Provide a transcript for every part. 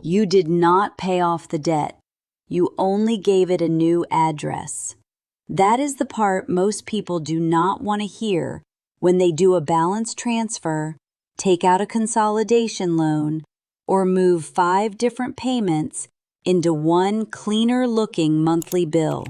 You did not pay off the debt. You only gave it a new address. That is the part most people do not want to hear when they do a balance transfer, take out a consolidation loan, or move 5 different payments into one cleaner-looking monthly bill.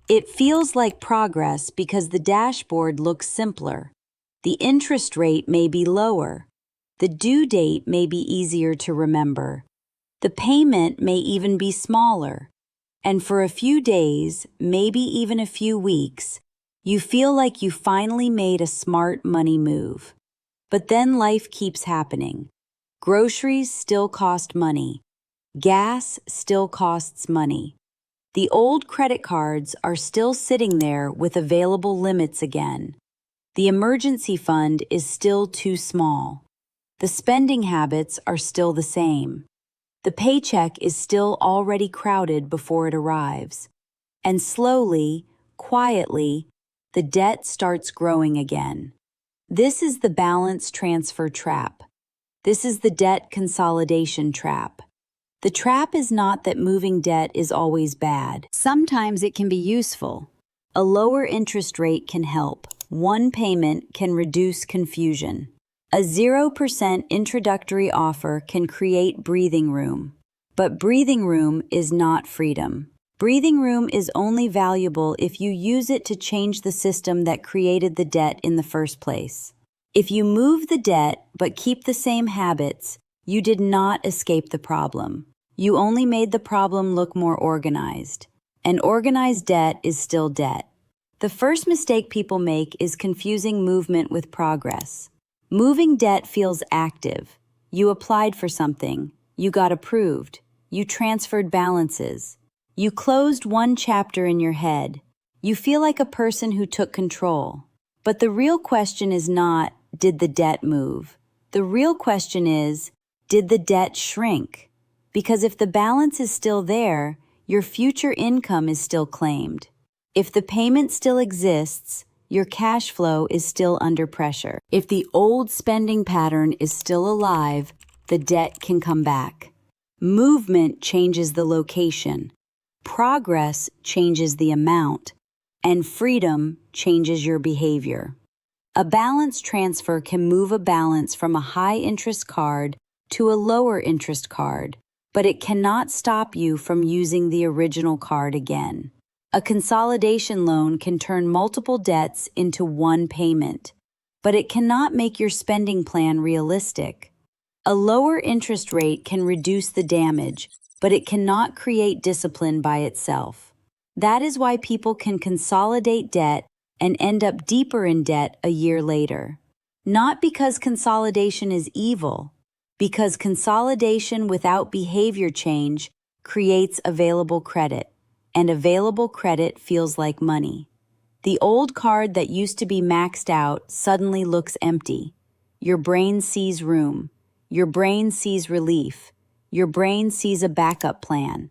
It feels like progress because the dashboard looks simpler. The interest rate may be lower. The due date may be easier to remember. The payment may even be smaller. And for a few days, maybe even a few weeks, you feel like you finally made a smart money move. But then life keeps happening. Groceries still cost money. Gas still costs money. The old credit cards are still sitting there with available limits again. The emergency fund is still too small. The spending habits are still the same. The paycheck is still already crowded before it arrives. And slowly, quietly, the debt starts growing again. This is the balance transfer trap. This is the debt consolidation trap. The trap is not that moving debt is always bad. Sometimes it can be useful. A lower interest rate can help. One payment can reduce confusion. A 0% introductory offer can create breathing room. But breathing room is not freedom. Breathing room is only valuable if you use it to change the system that created the debt in the first place. If you move the debt but keep the same habits, you did not escape the problem. You only made the problem look more organized. And organized debt is still debt. The first mistake people make is confusing movement with progress. Moving debt feels active. You applied for something. You got approved. You transferred balances. You closed one chapter in your head. You feel like a person who took control. But the real question is not, did the debt move? The real question is, did the debt shrink? Because if the balance is still there, your future income is still claimed. If the payment still exists, your cash flow is still under pressure. If the old spending pattern is still alive, the debt can come back. Movement changes the location. Progress changes the amount. And freedom changes your behavior. A balance transfer can move a balance from a high-interest card to a lower-interest card, but it cannot stop you from using the original card again. A consolidation loan can turn multiple debts into one payment, but it cannot make your spending plan realistic. A lower interest rate can reduce the damage, but it cannot create discipline by itself. That is why people can consolidate debt and end up deeper in debt a year later. Not because consolidation is evil, because consolidation without behavior change creates available credit. And available credit feels like money. The old card that used to be maxed out suddenly looks empty. Your brain sees room. Your brain sees relief. Your brain sees a backup plan.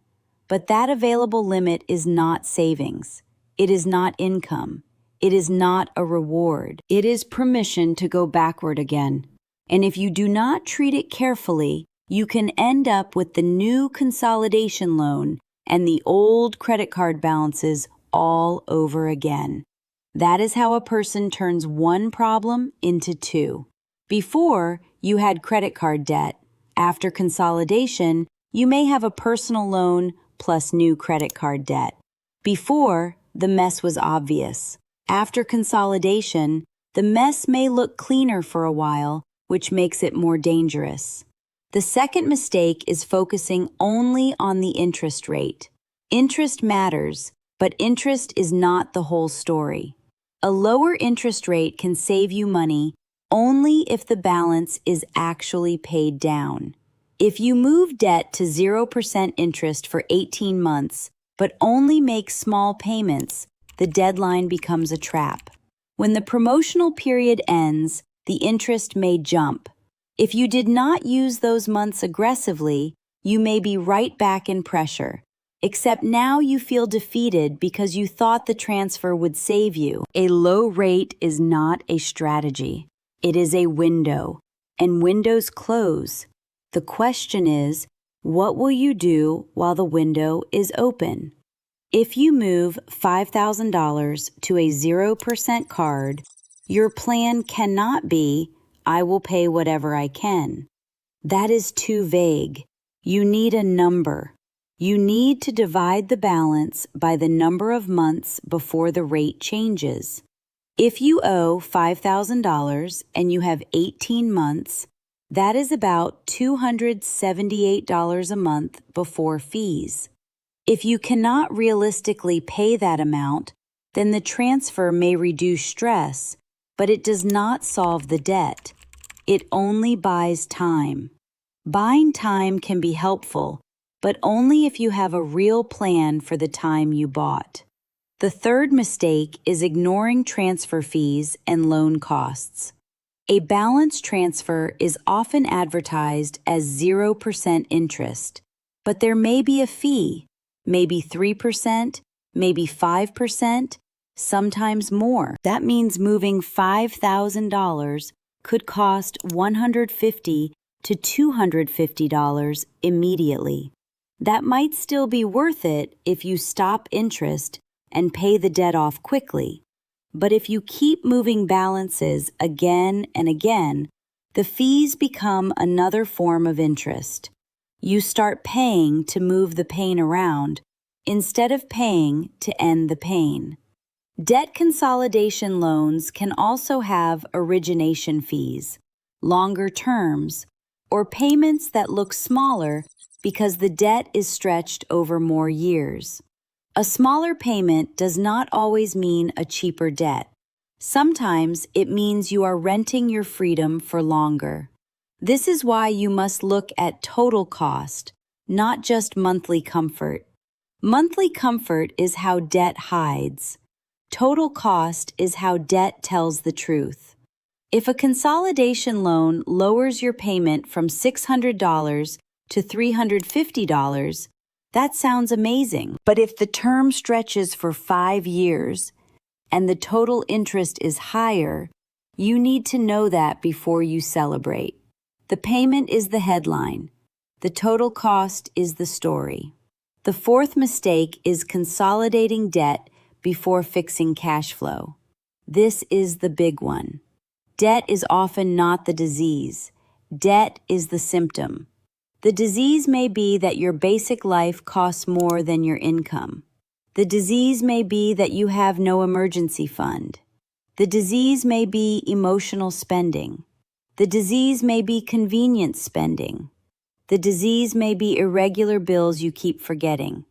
But that available limit is not savings. It is not income. It is not a reward. It is permission to go backward again. And if you do not treat it carefully, you can end up with the new consolidation loan and the old credit card balances all over again. That is how a person turns one problem into two. Before, you had credit card debt. After consolidation, you may have a personal loan plus new credit card debt. Before, the mess was obvious. After consolidation, the mess may look cleaner for a while, which makes it more dangerous. The second mistake is focusing only on the interest rate. Interest matters, but interest is not the whole story. A lower interest rate can save you money only if the balance is actually paid down. If you move debt to 0% interest for 18 months, but only make small payments, the deadline becomes a trap. When the promotional period ends, the interest may jump. If you did not use those months aggressively, you may be right back in pressure. Except now you feel defeated because you thought the transfer would save you. A low rate is not a strategy. It is a window, and windows close. The question is, What will you do while the window is open? If you move $5,000 to a 0% card, your plan cannot be, I will pay whatever I can. That is too vague. You need a number. You need to divide the balance by the number of months before the rate changes. If you owe $5,000 and you have 18 months, that is about $278 a month before fees. If you cannot realistically pay that amount, then the transfer may reduce stress, but it does not solve the debt. It only buys time. Buying time can be helpful, but only if you have a real plan for the time you bought. The third mistake is ignoring transfer fees and loan costs. A balance transfer is often advertised as 0% interest, but there may be a fee. Maybe 3%, maybe 5%, sometimes more. That means moving $5,000 could cost $150 to $250 immediately. That might still be worth it if you stop interest and pay the debt off quickly. But if you keep moving balances again and again, the fees become another form of interest. You start paying to move the pain around instead of paying to end the pain. Debt consolidation loans can also have origination fees, longer terms, or payments that look smaller because the debt is stretched over more years. A smaller payment does not always mean a cheaper debt. Sometimes it means you are renting your freedom for longer. This is why you must look at total cost, not just monthly comfort. Monthly comfort is how debt hides. Total cost is how debt tells the truth. If a consolidation loan lowers your payment from $600 to $350, that sounds amazing. But if the term stretches for 5 years and the total interest is higher, you need to know that before you celebrate. The payment is the headline. The total cost is the story. The fourth mistake is consolidating debt before fixing cash flow. This is the big one. Debt is often not the disease. Debt is the symptom. The disease may be that your basic life costs more than your income. The disease may be that you have no emergency fund. The disease may be emotional spending. The disease may be convenience spending. The disease may be irregular bills you keep forgetting.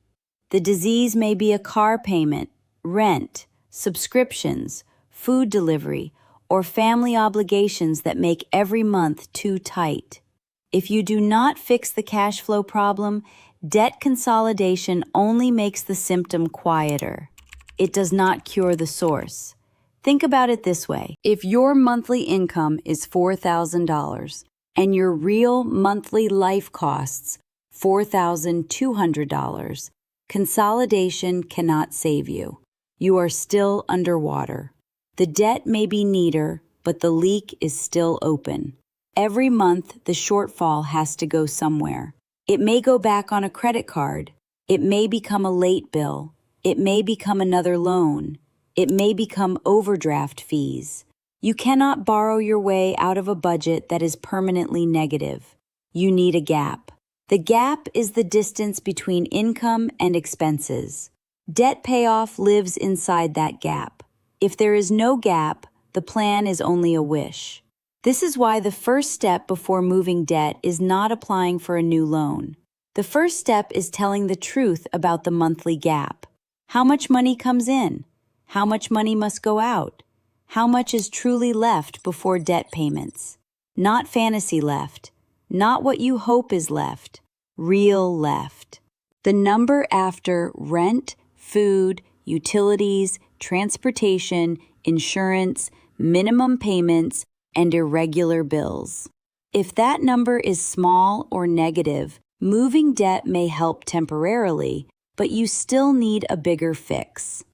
The disease may be a car payment, rent, subscriptions, food delivery, or family obligations that make every month too tight. If you do not fix the cash flow problem, debt consolidation only makes the symptom quieter. It does not cure the source. Think about it this way. If your monthly income is $4,000 and your real monthly life costs $4,200, consolidation cannot save you. You are still underwater. The debt may be neater, but the leak is still open. Every month, the shortfall has to go somewhere. It may go back on a credit card. It may become a late bill. It may become another loan. It may become overdraft fees. You cannot borrow your way out of a budget that is permanently negative. You need a gap. The gap is the distance between income and expenses. Debt payoff lives inside that gap. If there is no gap, the plan is only a wish. This is why the first step before moving debt is not applying for a new loan. The first step is telling the truth about the monthly gap. How much money comes in? How much money must go out? How much is truly left before debt payments? Not fantasy left. Not what you hope is left. Real left. The number after rent, food, utilities, transportation, insurance, minimum payments, and irregular bills. If that number is small or negative, moving debt may help temporarily, but you still need a bigger fix.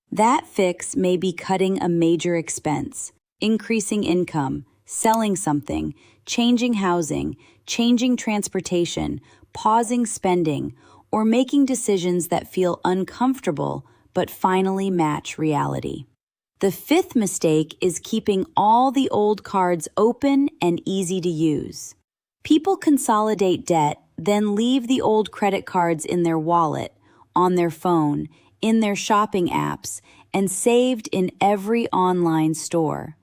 That fix may be cutting a major expense, increasing income, selling something, changing housing, changing transportation, pausing spending, or making decisions that feel uncomfortable but finally match reality. The fifth mistake is keeping all the old cards open and easy to use. People consolidate debt, then leave the old credit cards in their wallet, on their phone, in their shopping apps, and saved in every online store.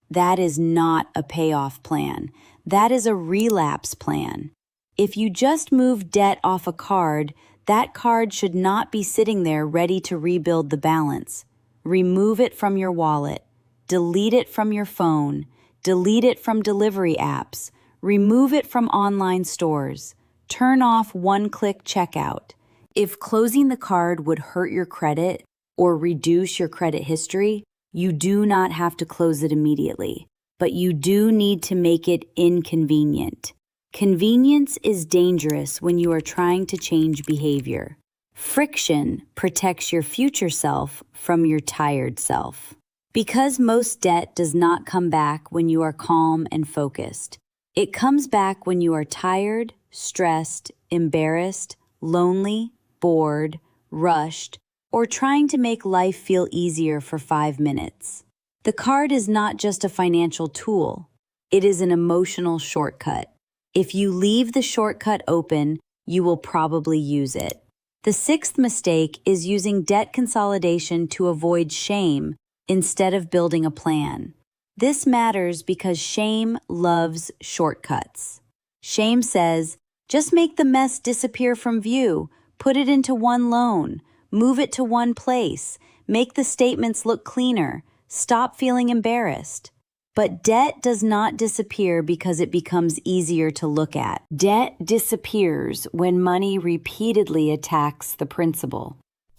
That is not a payoff plan. That is a relapse plan. If you just move debt off a card, that card should not be sitting there ready to rebuild the balance. Remove it from your wallet. Delete it from your phone. Delete it from delivery apps. Remove it from online stores. Turn off one-click checkout. If closing the card would hurt your credit or reduce your credit history, you do not have to close it immediately, but you do need to make it inconvenient. Convenience is dangerous when you are trying to change behavior. Friction protects your future self from your tired self. Because most debt does not come back when you are calm and focused. It comes back when you are tired, stressed, embarrassed, lonely, bored, rushed, or trying to make life feel easier for 5 minutes. The card is not just a financial tool. It is an emotional shortcut. If you leave the shortcut open, you will probably use it. The sixth mistake is using debt consolidation to avoid shame instead of building a plan. This matters because shame loves shortcuts. Shame says, just make the mess disappear from view, put it into one loan, move it to one place, make the statements look cleaner, stop feeling embarrassed. But debt does not disappear because it becomes easier to look at. Debt disappears when money repeatedly attacks the principal.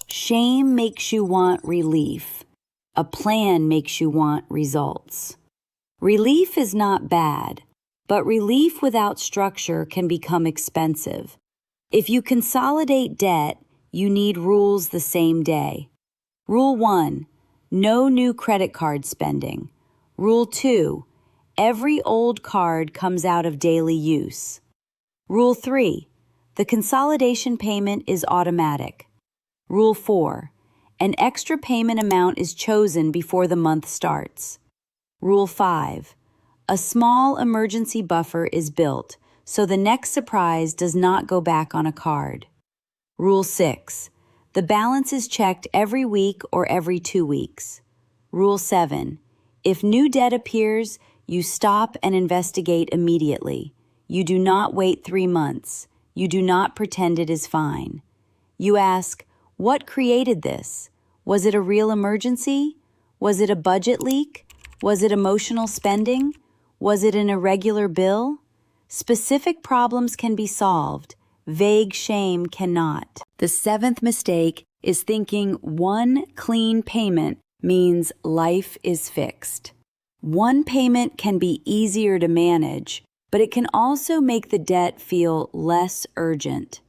Shame makes you want relief. A plan makes you want results. Relief is not bad, but relief without structure can become expensive. If you consolidate debt, you need rules the same day. Rule 1, no new credit card spending. Rule 2, every old card comes out of daily use. Rule 3, the consolidation payment is automatic. Rule 4, an extra payment amount is chosen before the month starts. Rule 5, a small emergency buffer is built so the next surprise does not go back on a card. Rule 6, the balance is checked every week or every 2 weeks. Rule 7, if new debt appears, you stop and investigate immediately. You do not wait 3 months. You do not pretend it is fine. You ask, what created this? Was it a real emergency? Was it a budget leak? Was it emotional spending? Was it an irregular bill? Specific problems can be solved. Vague shame cannot. The seventh mistake is thinking one clean payment means life is fixed. One payment can be easier to manage, but it can also make the debt feel less urgent.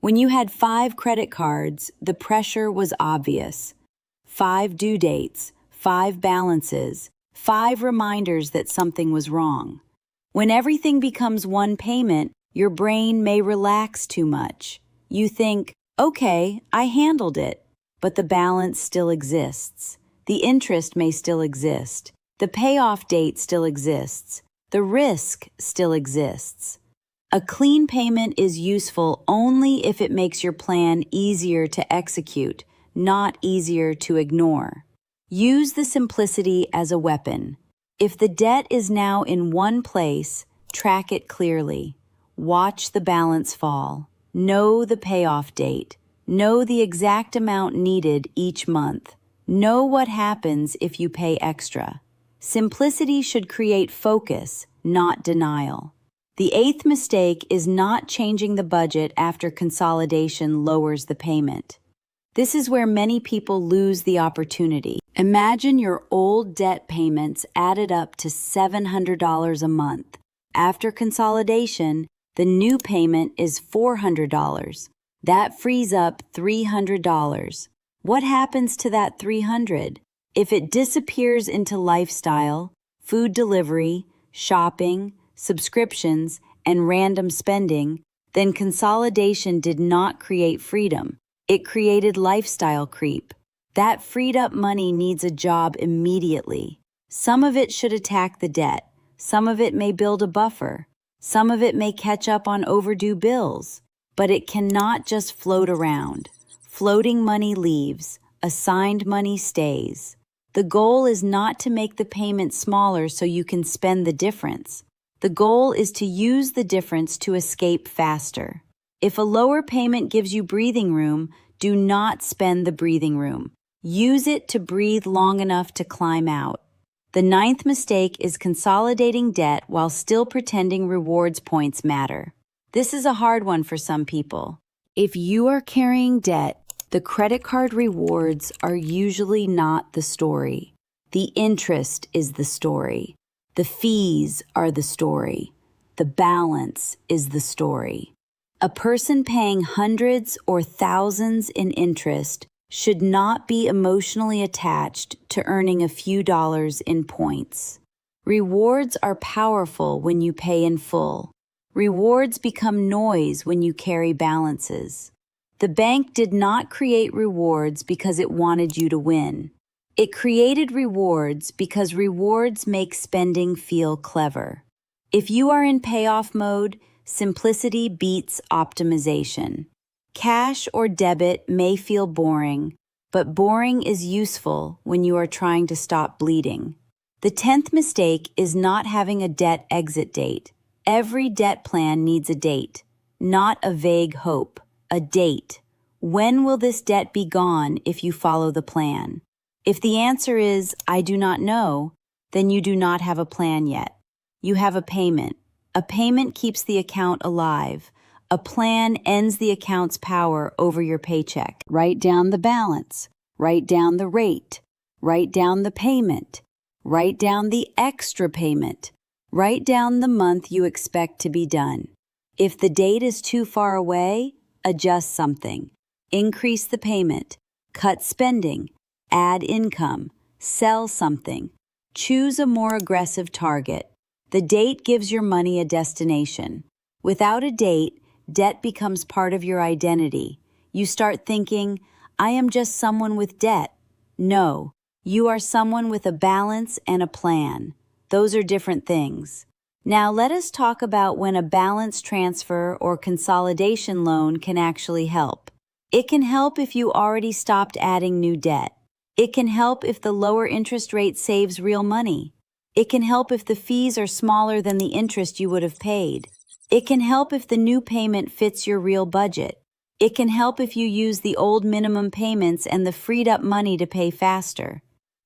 When you had 5 credit cards, the pressure was obvious. 5 due dates, 5 balances, 5 reminders that something was wrong. When everything becomes one payment, your brain may relax too much. You think, okay, I handled it, but the balance still exists. The interest may still exist. The payoff date still exists. The risk still exists. A clean payment is useful only if it makes your plan easier to execute, not easier to ignore. Use the simplicity as a weapon. If the debt is now in one place, track it clearly. Watch the balance fall. Know the payoff date. Know the exact amount needed each month. Know what happens if you pay extra. Simplicity should create focus, not denial. The eighth mistake is not changing the budget after consolidation lowers the payment. This is where many people lose the opportunity. Imagine your old debt payments added up to $700 a month. After consolidation, the new payment is $400. That frees up $300. What happens to that $300? If it disappears into lifestyle, food delivery, shopping, subscriptions, and random spending, then consolidation did not create freedom. It created lifestyle creep. That freed up money needs a job immediately. Some of it should attack the debt. Some of it may build a buffer. Some of it may catch up on overdue bills. But it cannot just float around. Floating money leaves. Assigned money stays. The goal is not to make the payment smaller so you can spend the difference. The goal is to use the difference to escape faster. If a lower payment gives you breathing room, do not spend the breathing room. Use it to breathe long enough to climb out. The ninth mistake is consolidating debt while still pretending rewards points matter. This is a hard one for some people. If you are carrying debt, the credit card rewards are usually not the story. The interest is the story. The fees are the story. The balance is the story. A person paying hundreds or thousands in interest should not be emotionally attached to earning a few dollars in points. Rewards are powerful when you pay in full. Rewards become noise when you carry balances. The bank did not create rewards because it wanted you to win. It created rewards because rewards make spending feel clever. If you are in payoff mode, simplicity beats optimization. Cash or debit may feel boring, but boring is useful when you are trying to stop bleeding. The 10th mistake is not having a debt exit date. Every debt plan needs a date, not a vague hope, a date. When will this debt be gone if you follow the plan? If the answer is, I do not know, then you do not have a plan yet. You have a payment. A payment keeps the account alive. A plan ends the account's power over your paycheck. Write down the balance. Write down the rate. Write down the payment. Write down the extra payment. Write down the month you expect to be done. If the date is too far away, adjust something. Increase the payment. Cut spending. Add income. Sell something. Choose a more aggressive target. The date gives your money a destination. Without a date, debt becomes part of your identity. You start thinking, I am just someone with debt. No, you are someone with a balance and a plan. Those are different things. Now let us talk about when a balance transfer or consolidation loan can actually help. It can help if you already stopped adding new debt. It can help if the lower interest rate saves real money. It can help if the fees are smaller than the interest you would have paid. It can help if the new payment fits your real budget. It can help if you use the old minimum payments and the freed up money to pay faster.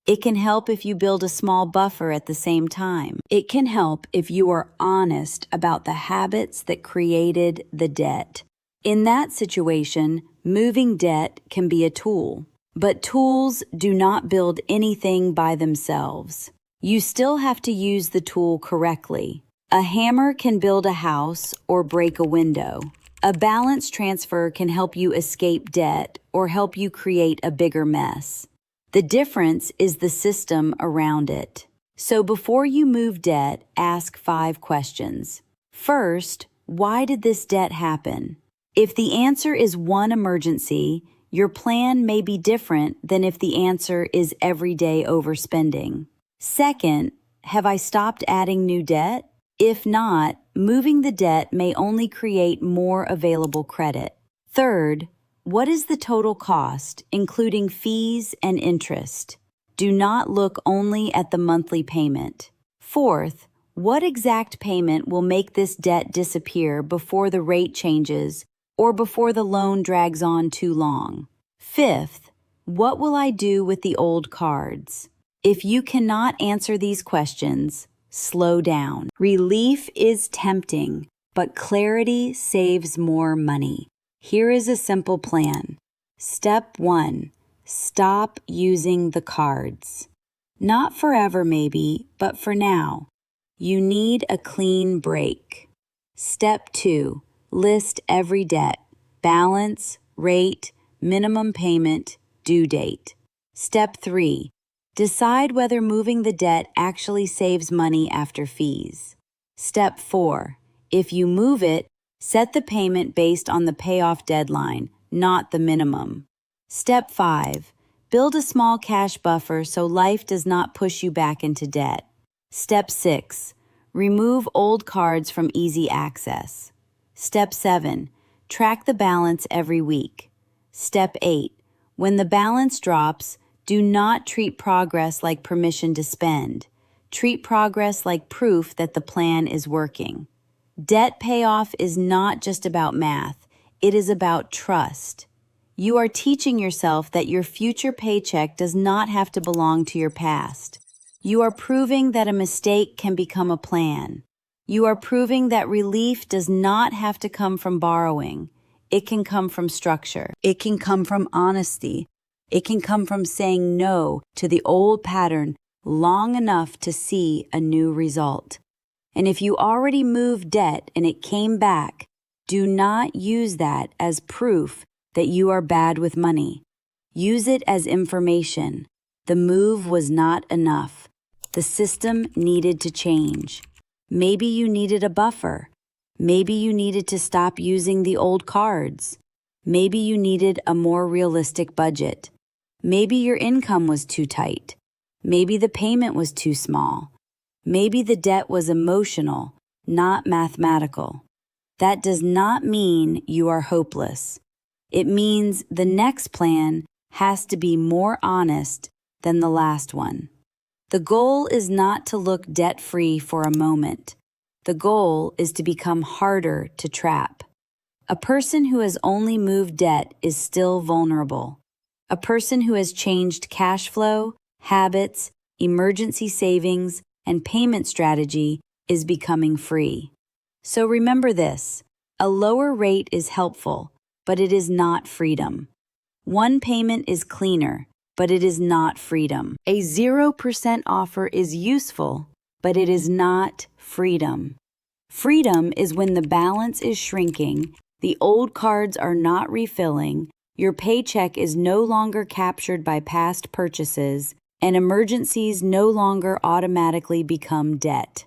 It can help if you build a small buffer at the same time. It can help if you are honest about the habits that created the debt. In that situation, moving debt can be a tool. But tools do not build anything by themselves. You still have to use the tool correctly. A hammer can build a house or break a window. A balance transfer can help you escape debt or help you create a bigger mess. The difference is the system around it. So before you move debt, ask 5 questions. First, why did this debt happen? If the answer is one emergency, your plan may be different than if the answer is everyday overspending. Second, have I stopped adding new debt? If not, moving the debt may only create more available credit. Third, what is the total cost, including fees and interest? Do not look only at the monthly payment. Fourth, what exact payment will make this debt disappear before the rate changes or before the loan drags on too long? Fifth, what will I do with the old cards? If you cannot answer these questions, slow down. Relief is tempting, but clarity saves more money. Here is a simple plan. Step 1, stop using the cards. Not forever maybe, but for now. You need a clean break. Step 2, list every debt, balance, rate, minimum payment, due date. Step 3, decide whether moving the debt actually saves money after fees. Step 4, if you move it, Set the payment based on the payoff deadline, not the minimum. Step 5. Build a small cash buffer so life does not push you back into debt. Step 6. Remove old cards from easy access. Step 7. Track the balance every week. Step 8. When the balance drops, do not treat progress like permission to spend. Treat progress like proof that the plan is working. Debt payoff is not just about math, it is about trust. You are teaching yourself that your future paycheck does not have to belong to your past. You are proving that a mistake can become a plan. You are proving that relief does not have to come from borrowing. It can come from structure. It can come from honesty. It can come from saying no to the old pattern long enough to see a new result. And if you already moved debt and it came back, do not use that as proof that you are bad with money. Use it as information. The move was not enough. The system needed to change. Maybe you needed a buffer. Maybe you needed to stop using the old cards. Maybe you needed a more realistic budget. Maybe your income was too tight. Maybe the payment was too small. Maybe the debt was emotional, not mathematical. That does not mean you are hopeless. It means the next plan has to be more honest than the last one. The goal is not to look debt-free for a moment. The goal is to become harder to trap. A person who has only moved debt is still vulnerable. A person who has changed cash flow, habits, emergency savings, and payment strategy is becoming free. So remember this, a lower rate is helpful, but it is not freedom. One payment is cleaner, but it is not freedom. A 0% offer is useful, but it is not freedom. Freedom is when the balance is shrinking, the old cards are not refilling, your paycheck is no longer captured by past purchases, and emergencies no longer automatically become debt.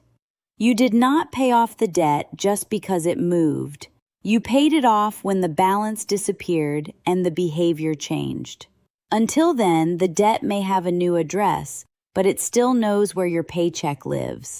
You did not pay off the debt just because it moved. You paid it off when the balance disappeared and the behavior changed. Until then, the debt may have a new address, but it still knows where your paycheck lives.